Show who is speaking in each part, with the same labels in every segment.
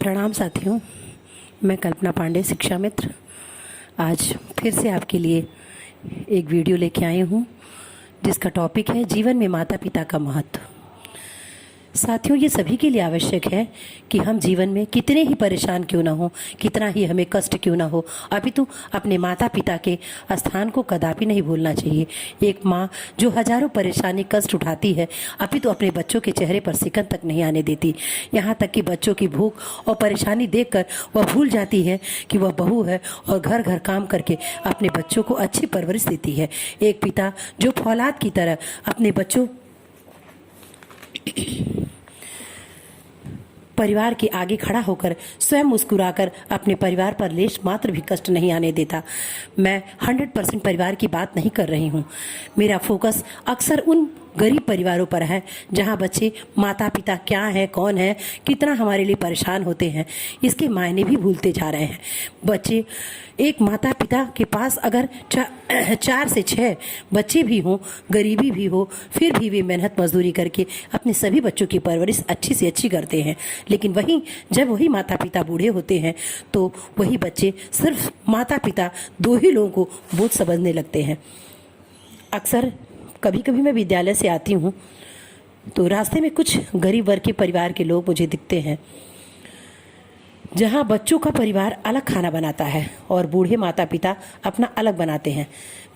Speaker 1: प्रणाम साथियों, मैं कल्पना पांडे, शिक्षा मित्र। आज फिर से आपके लिए एक वीडियो लेके आई हूँ जिसका टॉपिक है जीवन में माता पिता का महत्व। साथियों, ये सभी के लिए आवश्यक है कि हम जीवन में कितने ही परेशान क्यों ना हो, कितना ही हमें कष्ट क्यों ना हो, अपितु अपने माता पिता के स्थान को कदापि नहीं भूलना चाहिए। एक माँ जो हजारों परेशानी कष्ट उठाती है, अपितु अपने बच्चों के चेहरे पर सिकन तक नहीं आने देती। यहाँ तक कि बच्चों की भूख और परेशानी देखकर वह भूल जाती है कि वह बहू है और घर घर काम करके अपने बच्चों को अच्छी परवरिश देती है। एक पिता जो फौलाद की तरह अपने बच्चों परिवार के आगे खड़ा होकर स्वयं मुस्कुराकर अपने परिवार पर लेश मात्र भी कष्ट नहीं आने देता। मैं 100% परिवार की बात नहीं कर रही हूँ। मेरा फोकस अक्सर उन गरीब परिवारों पर है जहाँ बच्चे माता पिता क्या है, कौन है, कितना हमारे लिए परेशान होते हैं, इसके मायने भी भूलते जा रहे हैं। बच्चे एक माता पिता के पास अगर 4 से 6 बच्चे भी हों, गरीबी भी हो, फिर भी वे मेहनत मजदूरी करके अपने सभी बच्चों की परवरिश अच्छी से अच्छी करते हैं। लेकिन जब वही माता पिता बूढ़े होते हैं तो वही बच्चे सिर्फ माता पिता 2 ही लोगों को बोझ समझने लगते हैं। अक्सर कभी कभी मैं विद्यालय से आती हूँ तो रास्ते में कुछ गरीब वर्ग के परिवार के लोग मुझे दिखते हैं जहाँ बच्चों का परिवार अलग खाना बनाता है और बूढ़े माता पिता अपना अलग बनाते हैं।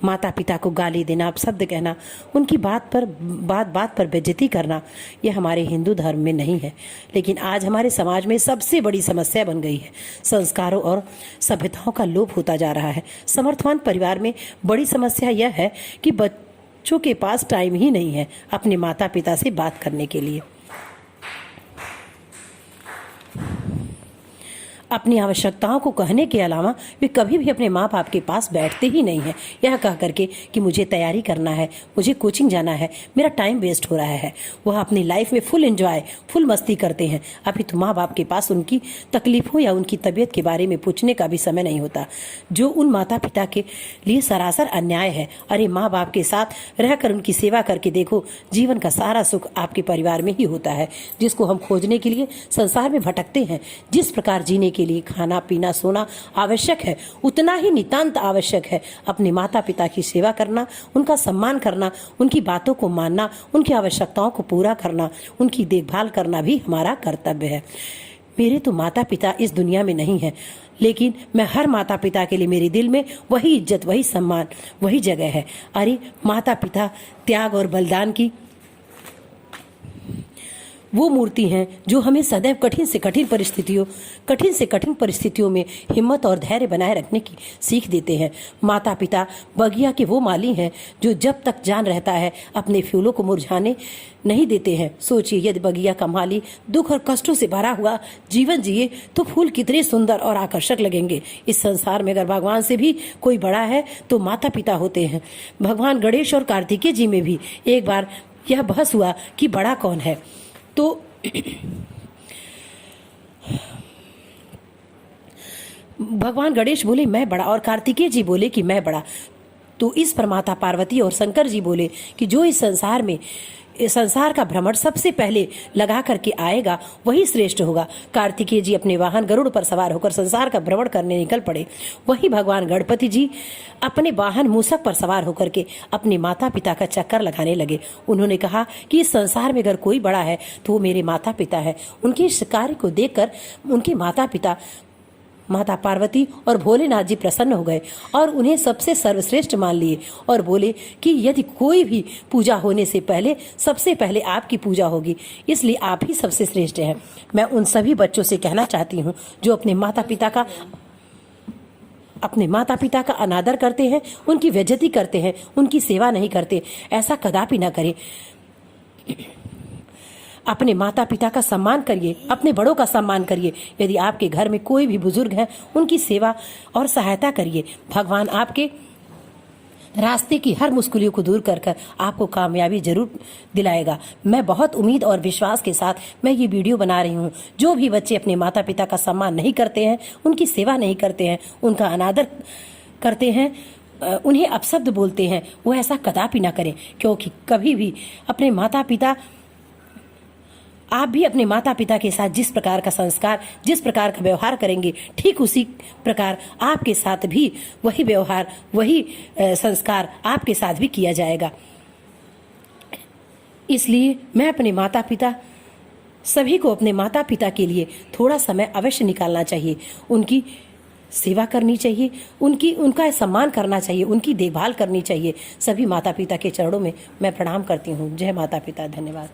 Speaker 1: माता पिता को गाली देना, अपशब्द कहना, उनकी बात पर बेइज्जती करना, यह हमारे हिंदू धर्म में नहीं है। लेकिन आज हमारे समाज में सबसे बड़ी समस्या बन गई है। संस्कारों और सभ्यताओं का लोप होता जा रहा है। समर्थवान परिवार में बड़ी समस्या यह है कि बच्चों के पास टाइम ही नहीं है अपने माता पिता से बात करने के लिए। अपनी आवश्यकताओं को कहने के अलावा वे कभी भी अपने माँ बाप के पास बैठते ही नहीं हैं, यह कह करके कि मुझे तैयारी करना है, मुझे कोचिंग जाना है, मेरा टाइम वेस्ट हो रहा है। वह अपनी लाइफ में फुल एंजॉय, फुल मस्ती करते हैं। अभी तो माँ बाप के पास उनकी तकलीफों या उनकी तबीयत के बारे में पूछने का भी समय नहीं होता, जो उन माता पिता के लिए सरासर अन्याय है। अरे माँ बाप के साथ रहकर उनकी सेवा करके देखो, जीवन का सारा सुख आपके परिवार में ही होता है, जिसको हम खोजने के लिए संसार में भटकते हैं। जिस प्रकार जीने के लिए खाना पीना सोना आवश्यक है, उतना ही नितांत आवश्यक है अपने माता पिता की सेवा करना, उनका सम्मान करना, उनकी बातों को मानना, उनकी आवश्यकताओं को पूरा करना, उनकी देखभाल करना भी हमारा कर्तव्य है। मेरे तो माता पिता इस दुनिया में नहीं है, लेकिन मैं हर माता पिता के लिए मेरे दिल में वही इज्जत, वही सम्मान, वही जगह है। अरे माता पिता त्याग और बलिदान की वो मूर्ति हैं जो हमें सदैव कठिन से कठिन परिस्थितियों में हिम्मत और धैर्य बनाए रखने की सीख देते हैं। माता पिता बगिया के वो माली हैं जो जब तक जान रहता है अपने फूलों को मुरझाने नहीं देते हैं। सोचिए, यदि बगिया का माली दुख और कष्टों से भरा हुआ जीवन जिए तो फूल कितने सुंदर और आकर्षक लगेंगे। इस संसार में अगर भगवान से भी कोई बड़ा है तो माता पिता होते हैं। भगवान गणेश और कार्तिकेय जी में भी एक बार यह बहस हुआ कि बड़ा कौन है, तो भगवान गणेश बोले मैं बड़ा और कार्तिकेय जी बोले कि मैं बड़ा। तो इस पर माता पार्वती और शंकर जी बोले कि जो इस संसार का भ्रमण सबसे पहले लगा करके आएगा वही श्रेष्ठ होगा। कार्तिकेय जी अपने वाहन गरुड़ पर सवार होकर संसार का भ्रमण करने निकल पड़े। वही भगवान गणपति जी अपने वाहन मूषक पर सवार होकर के अपने माता पिता का चक्कर लगाने लगे। उन्होंने कहा कि इस संसार में अगर कोई बड़ा है तो वो मेरे माता पिता है। उनके इस कार्य को देखकर उनके माता पार्वती और भोलेनाथ जी प्रसन्न हो गए और उन्हें सबसे सर्वश्रेष्ठ मान लिए और बोले कि यदि कोई भी पूजा होने से पहले सबसे पहले आपकी पूजा होगी, इसलिए आप ही सबसे श्रेष्ठ हैं। मैं उन सभी बच्चों से कहना चाहती हूँ जो अपने माता पिता का अनादर करते हैं, उनकी बेइज्जती करते हैं, उनकी सेवा नहीं करते, ऐसा कदापि ना करें। अपने माता पिता का सम्मान करिए, अपने बड़ों का सम्मान करिए। यदि आपके घर में कोई भी बुजुर्ग है, उनकी सेवा और सहायता करिए। भगवान आपके रास्ते की हर मुश्किलों को दूर कर आपको कामयाबी जरूर दिलाएगा। मैं बहुत उम्मीद और विश्वास के साथ मैं ये वीडियो बना रही हूँ। जो भी बच्चे अपने माता पिता का सम्मान नहीं करते हैं, उनकी सेवा नहीं करते हैं, उनका अनादर करते हैं, उन्हें अपशब्द बोलते हैं, वो ऐसा कदापि ना करें, क्योंकि कभी भी अपने माता पिता आप भी अपने माता पिता के साथ जिस प्रकार का संस्कार, जिस प्रकार का व्यवहार करेंगे, ठीक उसी प्रकार आपके साथ भी वही व्यवहार, वही संस्कार आपके साथ भी किया जाएगा। इसलिए मैं अपने माता पिता, सभी को अपने माता पिता के लिए थोड़ा समय अवश्य निकालना चाहिए, उनकी सेवा करनी चाहिए, उनका सम्मान करना चाहिए, उनकी देखभाल करनी चाहिए। सभी माता पिता के चरणों में मैं प्रणाम करती हूँ। जय माता पिता। धन्यवाद।